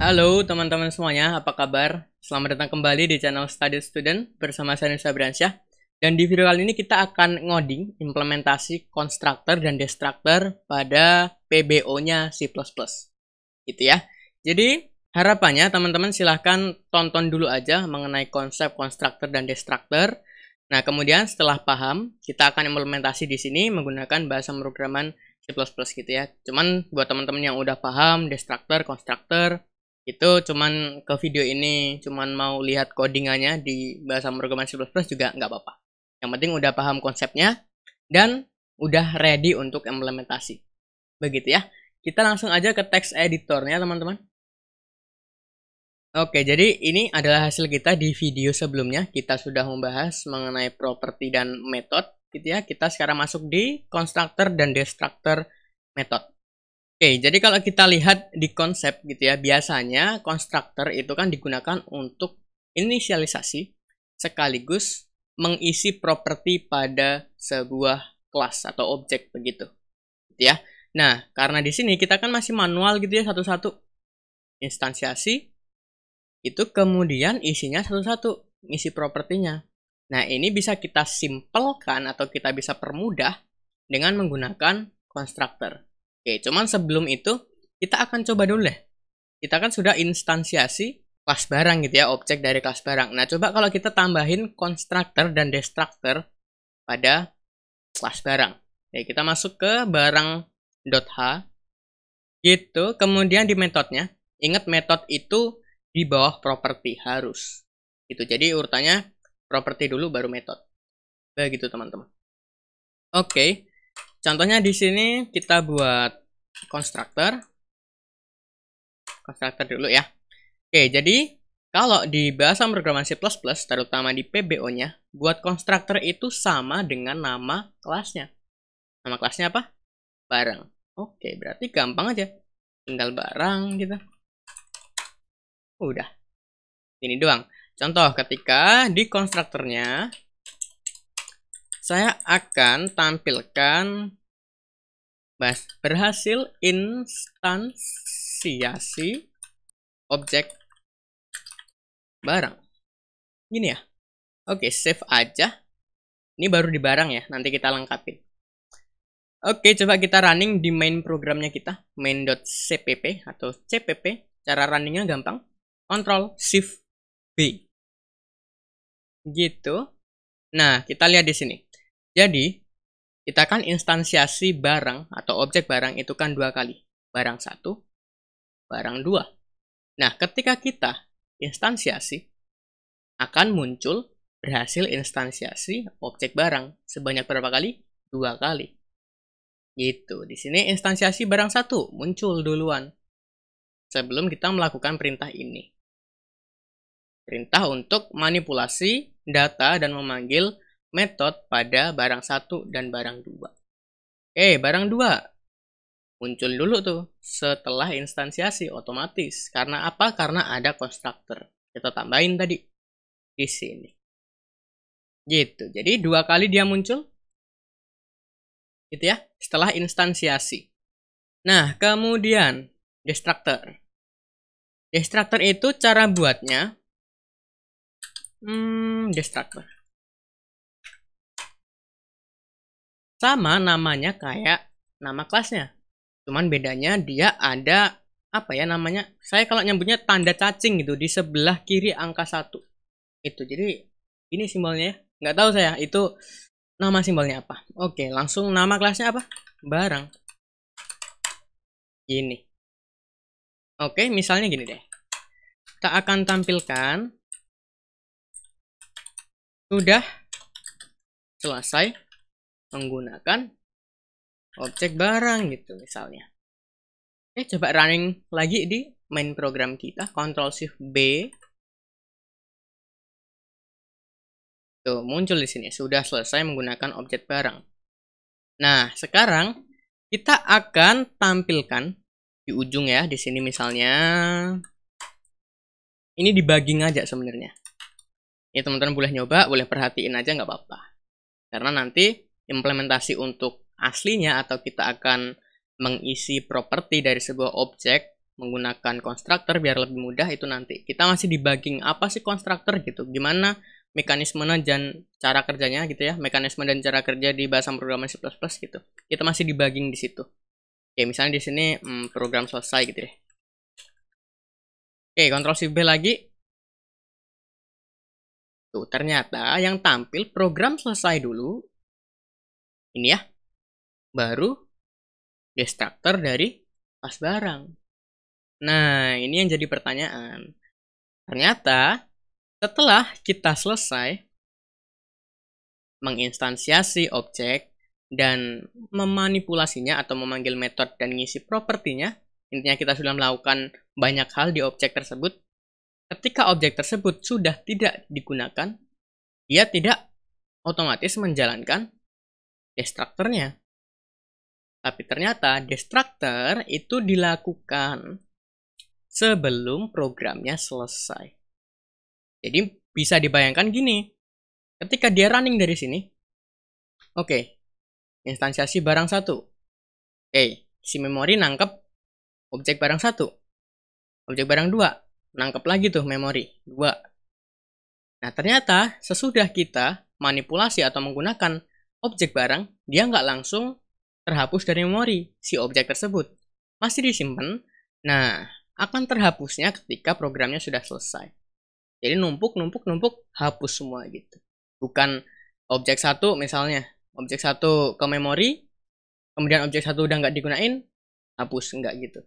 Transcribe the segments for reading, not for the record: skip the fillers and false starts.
Halo teman-teman semuanya, apa kabar? Selamat datang kembali di channel Study Student bersama saya Nusa Bransyah. Dan di video kali ini kita akan ngoding implementasi constructor dan destructor pada PBO-nya C++. Gitu ya. Jadi harapannya teman-teman silahkan tonton dulu aja mengenai konsep constructor dan destructor. Nah, kemudian setelah paham, kita akan implementasi di sini menggunakan bahasa pemrograman C++ gitu ya. Cuman buat teman-teman yang udah paham destructor, constructor, itu cuman ke video ini cuman mau lihat codingannya di bahasa pemrograman C++ juga nggak apa-apa. Yang penting udah paham konsepnya dan udah ready untuk implementasi. Begitu ya. Kita langsung aja ke text editornya teman-teman. Oke, jadi ini adalah hasil kita di video sebelumnya. Kita sudah membahas mengenai properti dan method gitu ya. Kita sekarang masuk di constructor dan destructor method. Oke, jadi kalau kita lihat di konsep gitu ya, biasanya constructor itu kan digunakan untuk inisialisasi sekaligus mengisi properti pada sebuah kelas atau objek begitu. Gitu ya. Nah, karena di sini kita kan masih manual gitu ya, satu-satu instansiasi itu kemudian isinya satu-satu, ngisi propertinya. Nah, ini bisa kita simpelkan atau kita bisa permudah dengan menggunakan constructor. Oke, cuman sebelum itu kita akan coba dulu deh. Kita kan sudah instansiasi kelas barang gitu ya, objek dari kelas barang. Nah, coba kalau kita tambahin constructor dan destructor pada kelas barang. Oke, kita masuk ke barang.h gitu, kemudian di metodenya, ingat metode itu di bawah properti harus. Gitu. Jadi urutannya properti dulu baru metode. Begitu teman-teman. Oke. Contohnya di sini kita buat constructor. Constructor dulu ya. Oke, jadi kalau di bahasa pemrograman C++, terutama di PBO-nya, buat constructor itu sama dengan nama kelasnya. Nama kelasnya apa? Barang. Oke, berarti gampang aja. Tinggal barang gitu. Udah. Ini doang. Contoh, ketika di konstruktornya saya akan tampilkan berhasil instansiasi objek barang. Gini ya. Oke, save aja. Ini baru di barang ya, nanti kita lengkapin. Oke, coba kita running di main programnya kita, main.cpp atau cpp. Cara runningnya gampang. Ctrl+Shift+B. Gitu. Nah, kita lihat di sini. Jadi, kita kan instansiasi barang atau objek barang itu kan dua kali. Barang 1, barang 2. Nah, ketika kita instansiasi, akan muncul berhasil instansiasi objek barang. Sebanyak berapa kali? 2 kali. Gitu. Di sini instansiasi barang 1 muncul duluan. Sebelum kita melakukan perintah ini. Perintah untuk manipulasi data dan memanggil metode pada barang 1 dan barang 2. Barang 2 muncul dulu tuh setelah instansiasi otomatis. Karena apa? Karena ada constructor. Kita tambahin tadi di sini. Gitu. Jadi 2 kali dia muncul. Gitu ya. Setelah instansiasi. Nah, kemudian destructor. Destructor itu cara buatnya destructor. Sama namanya kayak nama kelasnya. Cuman bedanya dia ada apa ya namanya? Saya kalau nyebutnya tanda cacing gitu di sebelah kiri angka 1. Itu. Jadi ini simbolnya ya. Nggak tahu saya itu nama simbolnya apa. Oke, langsung nama kelasnya apa? Barang. Gini. Oke, misalnya gini deh. Kita akan tampilkan sudah selesai menggunakan objek barang gitu misalnya. Coba running lagi di main program kita, Ctrl+Shift+B. Tuh, muncul di sini sudah selesai menggunakan objek barang. Nah, sekarang kita akan tampilkan di ujung ya, di sini misalnya. Ini debugging aja sebenarnya. Ini teman-teman boleh nyoba, boleh perhatiin aja nggak apa-apa. Karena nanti implementasi untuk aslinya atau kita akan mengisi properti dari sebuah objek menggunakan konstruktor biar lebih mudah itu nanti. Kita masih debugging apa sih konstruktor gitu. Gimana mekanisme dan cara kerjanya gitu ya. Mekanisme dan cara kerja di bahasa pemrograman C++ gitu. Kita masih debugging di situ. Oke, misalnya di sini program selesai gitu deh. Oke, Ctrl Shift B lagi. Tuh, ternyata yang tampil program selesai dulu. Ini ya. Baru destruktor dari kelas barang. Nah, ini yang jadi pertanyaan. Ternyata setelah kita selesai menginstansiasi objek dan memanipulasinya atau memanggil metode dan ngisi propertinya, intinya kita sudah melakukan banyak hal di objek tersebut. Ketika objek tersebut sudah tidak digunakan, dia tidak otomatis menjalankan destruktornya. Tapi ternyata destruktor itu dilakukan sebelum programnya selesai. Jadi bisa dibayangkan gini, ketika dia running dari sini, oke, instansiasi barang 1. Oke, si memori nangkep objek barang 1. Objek barang 2, nangkep lagi tuh memori 2. Nah, ternyata sesudah kita manipulasi atau menggunakan objek barang, dia nggak langsung terhapus dari memori si objek tersebut. Masih disimpan. Nah, akan terhapusnya ketika programnya sudah selesai. Jadi numpuk, hapus semua gitu. Bukan objek 1 misalnya. Objek 1 ke memori, kemudian objek 1 udah nggak digunain, hapus. Nggak gitu.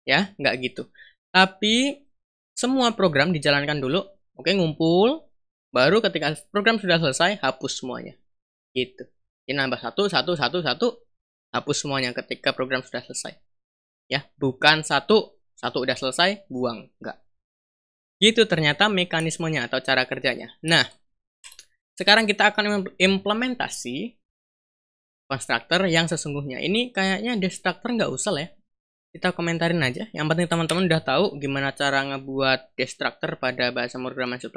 Ya, nggak gitu. Tapi semua program dijalankan dulu. Oke, ngumpul. Baru ketika program sudah selesai, hapus semuanya. Gitu. Ini nambah 1, hapus semuanya ketika program sudah selesai. Ya, bukan satu udah selesai, buang. Enggak. Gitu ternyata mekanismenya atau cara kerjanya. Nah, sekarang kita akan implementasi konstruktor yang sesungguhnya. Ini kayaknya destruktor nggak usah lah ya. Kita komentarin aja. Yang penting teman-teman udah tahu gimana cara ngebuat destruktor pada bahasa pemrograman C++.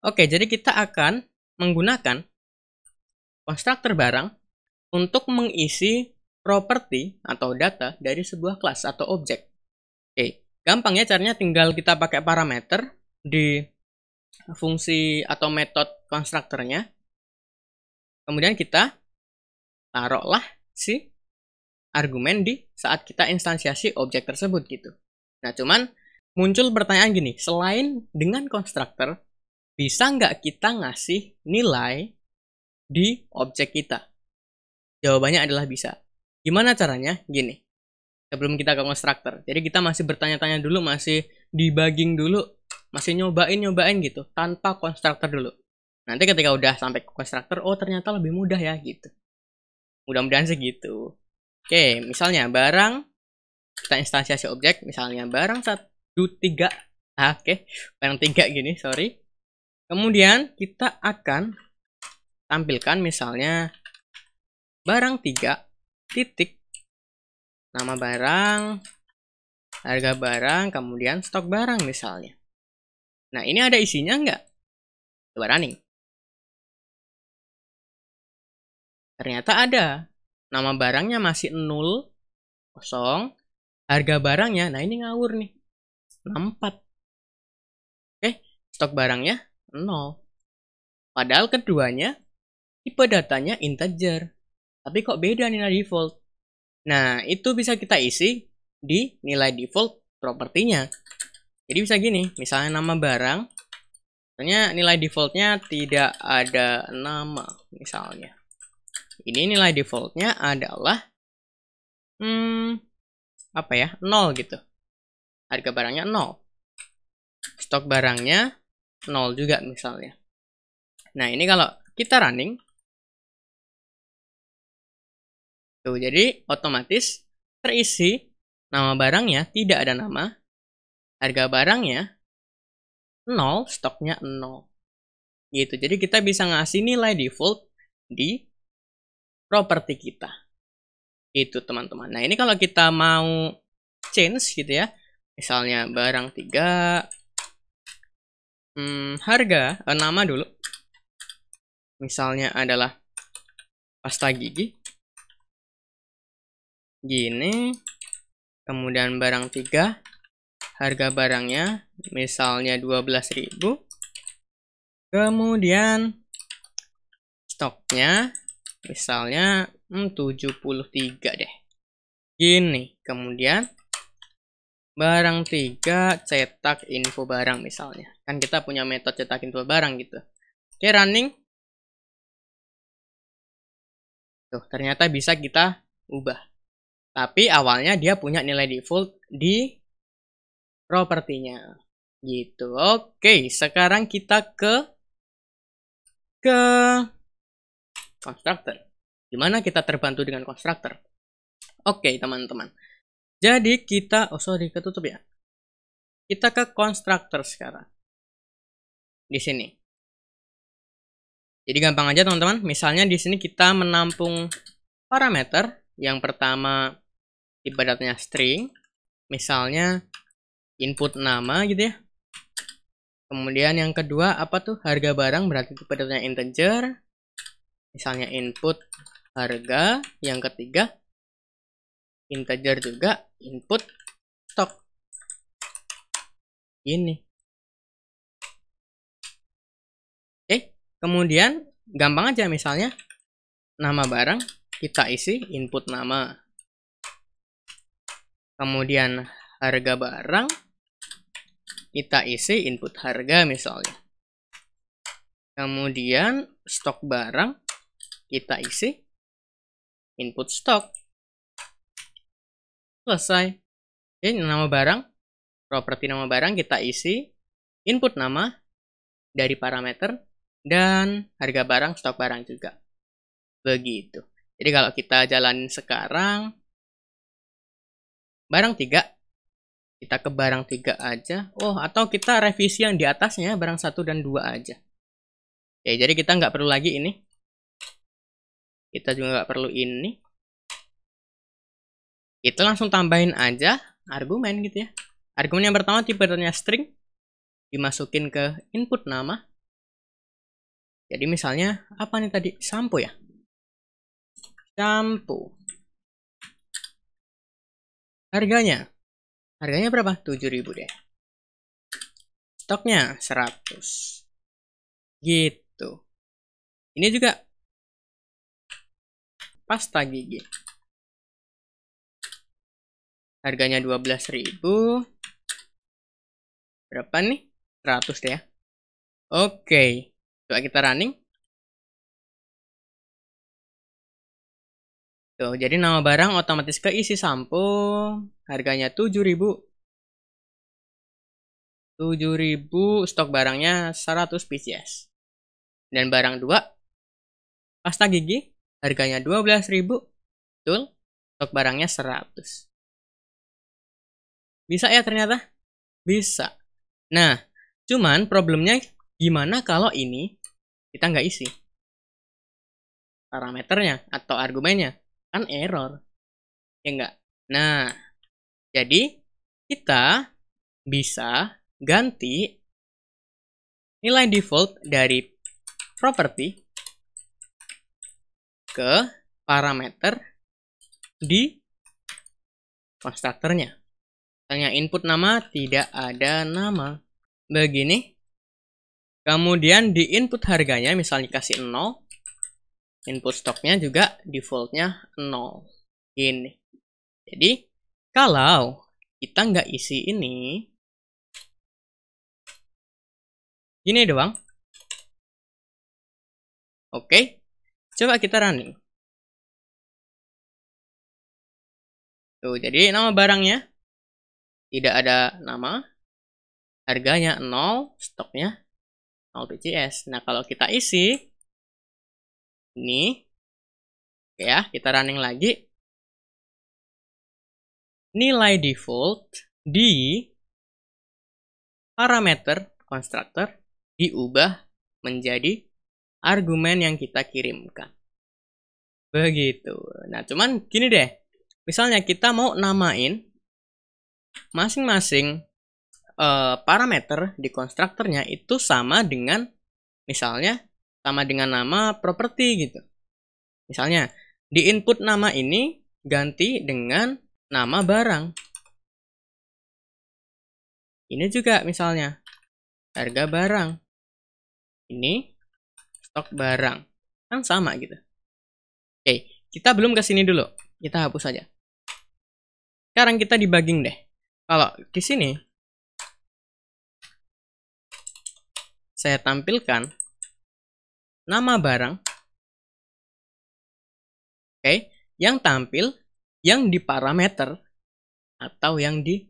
Oke, jadi kita akan menggunakan konstruktor barang untuk mengisi properti atau data dari sebuah kelas atau objek. Oke, gampang ya caranya, tinggal kita pakai parameter di fungsi atau metode konstruktornya. Kemudian kita taruhlah si argumen di saat kita instansiasi objek tersebut gitu. Nah, cuman muncul pertanyaan gini, selain dengan konstruktor, bisa nggak kita ngasih nilai di objek kita? Jawabannya adalah bisa. Gimana caranya? Gini, sebelum kita ke konstruktor. Jadi kita masih bertanya-tanya dulu, masih debugging dulu, masih nyobain gitu, tanpa konstruktor dulu. Nanti ketika udah sampai ke konstruktor, oh ternyata lebih mudah ya gitu. Mudah-mudahan sih gitu. Oke, misalnya barang, kita instansiasi objek, misalnya barang 1, 3. Oke, barang 3 gini, sorry. Kemudian kita akan tampilkan misalnya barang 3 titik nama barang, harga barang, kemudian stok barang misalnya. Nah, ini ada isinya nggak? Coba running. Ternyata ada. Nama barangnya masih 0, kosong. Harga barangnya, nah ini ngawur nih, 64. Oke, stok barangnya 0. Padahal keduanya tipe datanya integer. Tapi kok beda nilai default? Nah, itu bisa kita isi di nilai default propertinya. Jadi bisa gini, misalnya nama barang, misalnya nilai defaultnya tidak ada nama, misalnya. Ini nilai defaultnya adalah, apa ya, 0 gitu. Harga barangnya 0. Stok barangnya 0 juga misalnya. Nah, ini kalau kita running, tuh, jadi otomatis terisi nama barangnya tidak ada nama, harga barangnya 0, stoknya 0. Gitu. Jadi kita bisa ngasih nilai default di properti kita. Itu teman-teman. Nah, ini kalau kita mau change gitu ya. Misalnya barang 3, harga, nama dulu. Misalnya adalah pasta gigi. Gini, Kemudian barang 3, harga barangnya misalnya 12.000. Kemudian stoknya misalnya 73 deh. Gini. Kemudian barang 3 cetak info barang misalnya. Kan kita punya metode cetak info barang gitu. Oke, running. Tuh, ternyata bisa kita ubah. Tapi awalnya dia punya nilai default di propertinya. Gitu. Oke, sekarang kita ke constructor. Gimana kita terbantu dengan constructor? Oke, teman-teman. Jadi kita, ketutup ya. Kita ke constructor sekarang. Di sini. Jadi gampang aja teman-teman. Misalnya di sini kita menampung parameter. Yang pertama ibaratnya string. Misalnya input nama gitu ya. Kemudian yang kedua apa tuh? Harga barang, berarti itu ibaratnya integer. Misalnya input harga. Yang ketiga integer juga, input stok. Ini. Oke, kemudian gampang aja misalnya nama barang kita isi input nama. Kemudian harga barang kita isi input harga misalnya. Kemudian stok barang kita isi input stok. Selesai. Ini nama barang, properti nama barang kita isi input nama dari parameter dan harga barang, stok barang juga. Begitu. Jadi kalau kita jalanin sekarang barang 3, kita ke barang 3 aja. Atau kita revisi yang di atasnya, barang 1 dan 2 aja. Oke, jadi kita nggak perlu lagi ini. Kita juga nggak perlu ini. Kita langsung tambahin aja argumen gitu ya. Argumen yang pertama tipenya string. Dimasukin ke input nama. Jadi misalnya, apa nih tadi? Sampo ya? Sampo. Harganya berapa? 7.000 deh. Stoknya 100. Gitu. Ini juga pasta gigi. Harganya 12.000. Berapa nih? 100 deh ya. Oke. Coba kita running. Tuh, jadi nama barang otomatis keisi sampo. Harganya 7.000. 7.000, stok barangnya 100 pcs. Dan barang 2, pasta gigi, harganya 12.000. Betul, stok barangnya 100. Bisa ya ternyata? Bisa. Nah, cuman problemnya gimana kalau ini kita nggak isi parameternya atau argumennya? Kan error. Ya nggak? Nah, jadi kita bisa ganti nilai default dari properti ke parameter di konstruktornya. Misalnya input nama tidak ada nama. Begini. Kemudian di input harganya misalnya kasih 0. Input stoknya juga defaultnya 0. Ini. Jadi kalau kita nggak isi ini, gini doang. Oke. Coba kita running. Tuh, jadi nama barangnya tidak ada nama. Harganya 0, stoknya 0 pcs. Nah, kalau kita isi ini, oke ya, kita running lagi. Nilai default di parameter konstruktor diubah menjadi argumen yang kita kirimkan. Begitu. Nah, cuman gini deh. Misalnya kita mau namain masing-masing parameter di konstruktornya itu sama dengan, misalnya sama dengan nama properti gitu. Misalnya di input nama ini ganti dengan nama barang. Ini juga misalnya harga barang. Ini stok barang. Kan sama gitu. Oke, kita belum ke sini dulu. Kita hapus saja. Sekarang kita debugging deh. Kalau di sini saya tampilkan nama barang. Oke, yang tampil yang di parameter atau yang di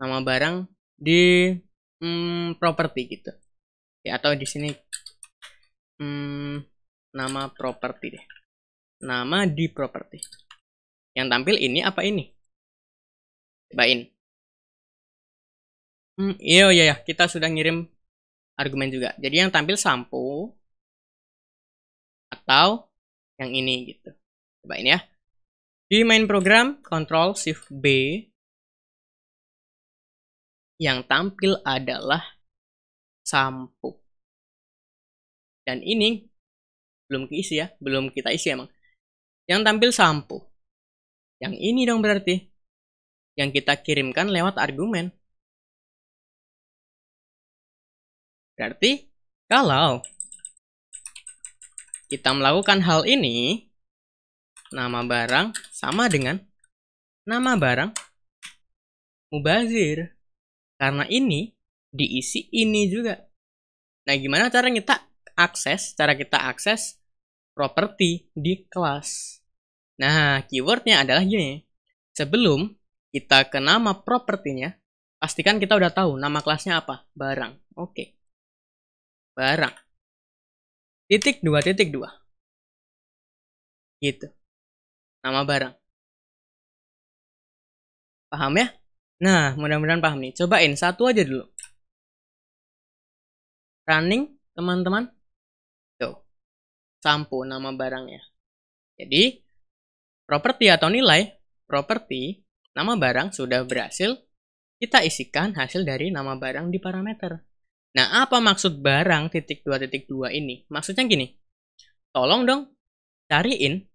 nama barang di properti gitu. Ya, atau di sini nama properti deh. Nama di properti. Yang tampil ini apa ini? Cobain. Iya, kita sudah ngirim argumen juga. Jadi yang tampil sampo atau yang ini gitu. Cobain ya. Di main program, Ctrl Shift B. Yang tampil adalah sampo. Dan ini belum keisi ya, belum kita isi emang. Yang tampil sampo. Yang ini dong berarti. Yang kita kirimkan lewat argumen. Berarti kalau kita melakukan hal ini, nama barang sama dengan nama barang mubazir. Karena ini diisi ini juga. Nah, gimana cara kita akses? Cara kita akses properti di kelas. Nah, keywordnya adalah gini. Sebelum kita ke nama propertinya, pastikan kita udah tahu nama kelasnya apa. Barang. Oke. Barang. Titik 2. Gitu. Nama barang. Paham ya? Nah, mudah-mudahan paham nih. Cobain satu aja dulu. Running, teman-teman. Tuh. Sampo nama barangnya. Jadi, properti atau nilai properti nama barang sudah berhasil kita isikan hasil dari nama barang di parameter. Nah, apa maksud barang titik 2.2 ini? Maksudnya gini. Tolong dong cariin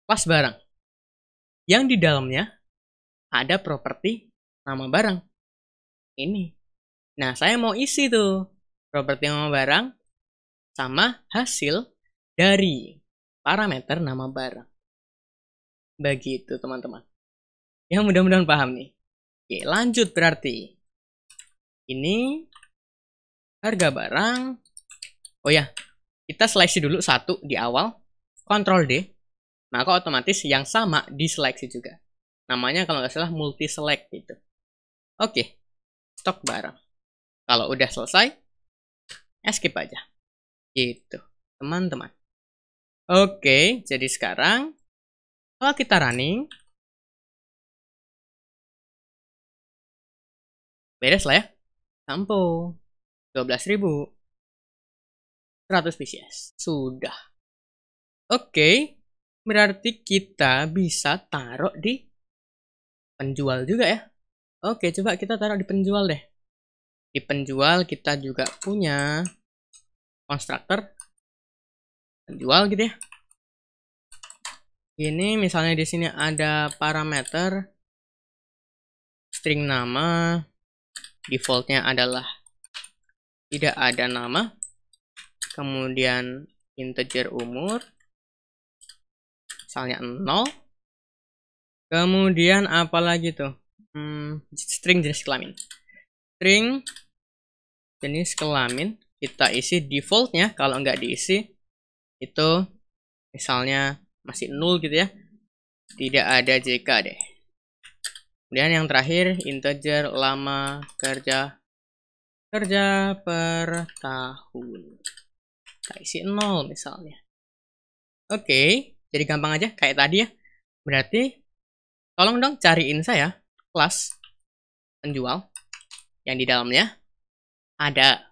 kelas barang yang di dalamnya ada properti nama barang ini. Nah, saya mau isi tuh properti nama barang sama hasil dari parameter nama barang. Begitu, teman-teman. Ya, mudah-mudahan paham nih. Oke, lanjut berarti. Ini harga barang. Oh ya, kita seleksi dulu satu di awal. Ctrl D. Maka otomatis yang sama diseleksi juga. Namanya kalau nggak salah multi select gitu. Oke, stok barang. Kalau udah selesai, skip aja. Gitu, teman-teman. Oke, jadi sekarang kalau kita running, beres lah ya. Sampo 12.000. 100 PCS. Sudah. Oke, berarti kita bisa taruh di penjual juga ya. Oke, coba kita taruh di penjual deh. Di penjual kita juga punya konstruktor penjual gitu ya. Ini misalnya di sini ada parameter string nama, defaultnya adalah tidak ada nama, kemudian integer umur, misalnya 0, kemudian apa lagi tuh, string jenis kelamin. String jenis kelamin kita isi defaultnya, kalau nggak diisi itu misalnya masih 0 gitu ya, tidak ada JK deh. Kemudian yang terakhir integer lama kerja per tahun, kita isi 0 misalnya. Oke, jadi gampang aja kayak tadi ya. Berarti tolong dong cariin saya kelas penjual yang di dalamnya ada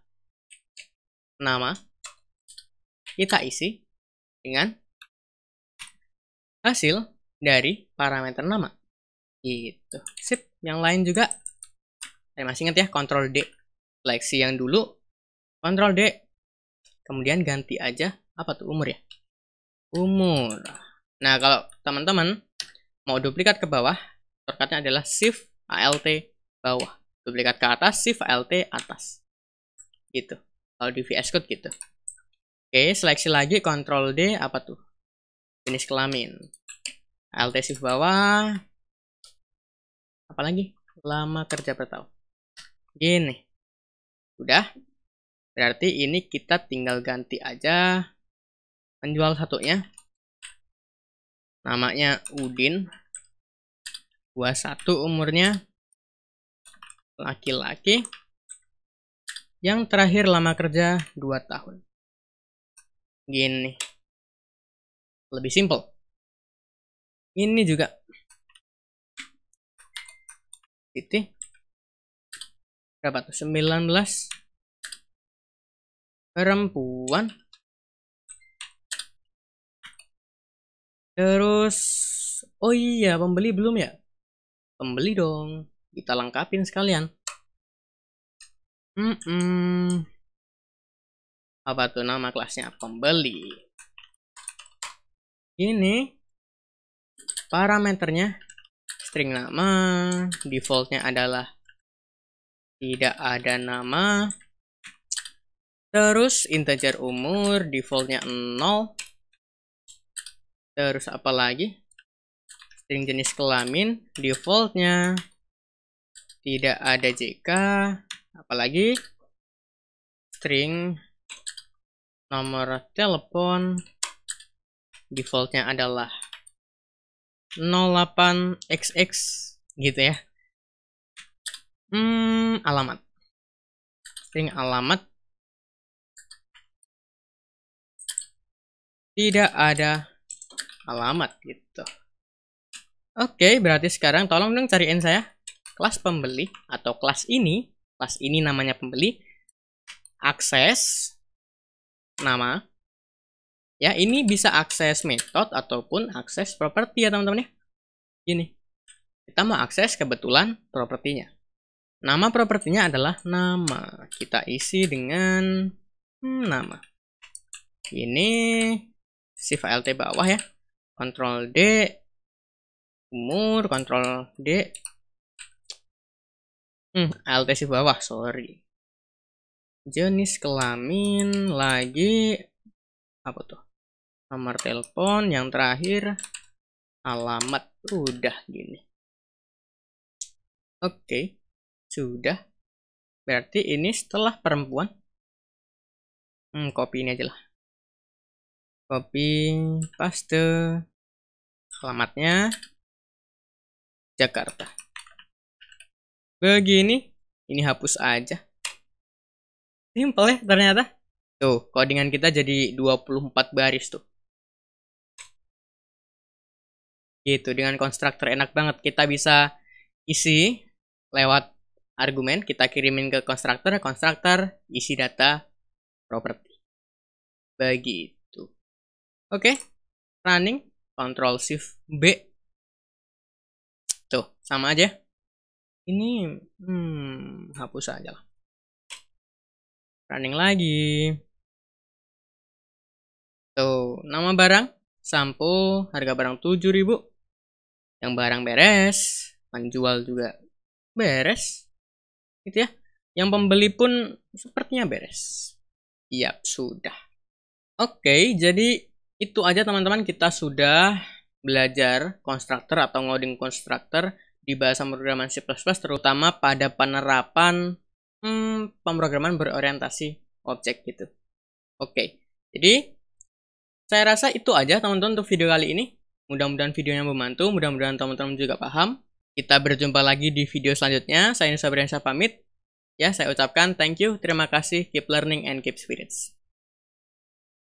nama, kita isi dengan hasil dari parameter nama. Gitu. Sip, yang lain juga saya masih ingat ya, Ctrl D. Seleksi yang dulu, Ctrl D. Kemudian ganti aja apa tuh, umur ya? Umur. Nah, kalau teman-teman mau duplikat ke bawah, shortcutnya adalah Shift Alt bawah. Duplikat ke atas, Shift Alt atas. Gitu. Kalau di VS Code gitu. Oke, seleksi lagi, Ctrl D, apa tuh? Jenis kelamin. Alt Shift bawah. Apalagi? Lama kerja per tahun. Gini. Udah. Berarti ini kita tinggal ganti aja penjual satunya. Namanya Udin. 21 umurnya. Laki-laki. Yang terakhir lama kerja 2 tahun. Gini. Lebih simple. Ini juga. Titik. Berapa tuh? 19. Perempuan. Terus. Oh iya, pembeli belum ya? Pembeli dong. Kita lengkapin sekalian. Apa tuh nama kelasnya? Pembeli. Ini parameternya string nama, defaultnya adalah tidak ada nama. Terus integer umur, defaultnya 0. Terus apa lagi? String jenis kelamin, defaultnya tidak ada JK. Apalagi? String nomor telepon, defaultnya adalah 08XX gitu ya. Alamat. String alamat. Tidak ada alamat gitu. Oke, berarti sekarang tolong dong cariin saya kelas pembeli atau kelas ini. Kelas ini namanya pembeli. Akses nama. Ya, ini bisa akses metode ataupun akses properti ya teman-teman ya. Gini. Kita mau akses kebetulan propertinya. Nama propertinya adalah nama. Kita isi dengan nama. Ini Shift Alt bawah ya. Ctrl D. Umur, Ctrl D. Alt Shift bawah, sorry. Jenis kelamin lagi apa tuh? Nomor telepon, yang terakhir alamat. Udah gini. Oke, sudah. Berarti ini setelah perempuan. Copy ini aja lah. Copy, paste. Alamatnya Jakarta. Begini, ini hapus aja. Simple ya ternyata. Tuh, codingan kita jadi 24 baris tuh. Gitu, dengan konstruktor enak banget. Kita bisa isi lewat argumen, kita kirimin ke konstruktor, konstruktor isi data properti. Begitu. Oke, running, Ctrl Shift B. Tuh, sama aja. Ini, hapus aja lah. Running lagi. Tuh, nama barang, sampo, harga barang 7.000. Yang barang beres, penjual juga beres. Gitu ya. Yang pembeli pun sepertinya beres. Yap, sudah. Oke, jadi itu aja teman-teman, kita sudah belajar konstruktor atau ngoding konstruktor di bahasa pemrograman C++, terutama pada penerapan pemrograman berorientasi objek gitu. Oke, jadi saya rasa itu aja teman-teman untuk video kali ini. Mudah-mudahan videonya membantu, mudah-mudahan teman-teman juga paham. Kita berjumpa lagi di video selanjutnya. Saya Nusa Briansyah pamit. Ya, saya ucapkan thank you, terima kasih, keep learning and keep spirits.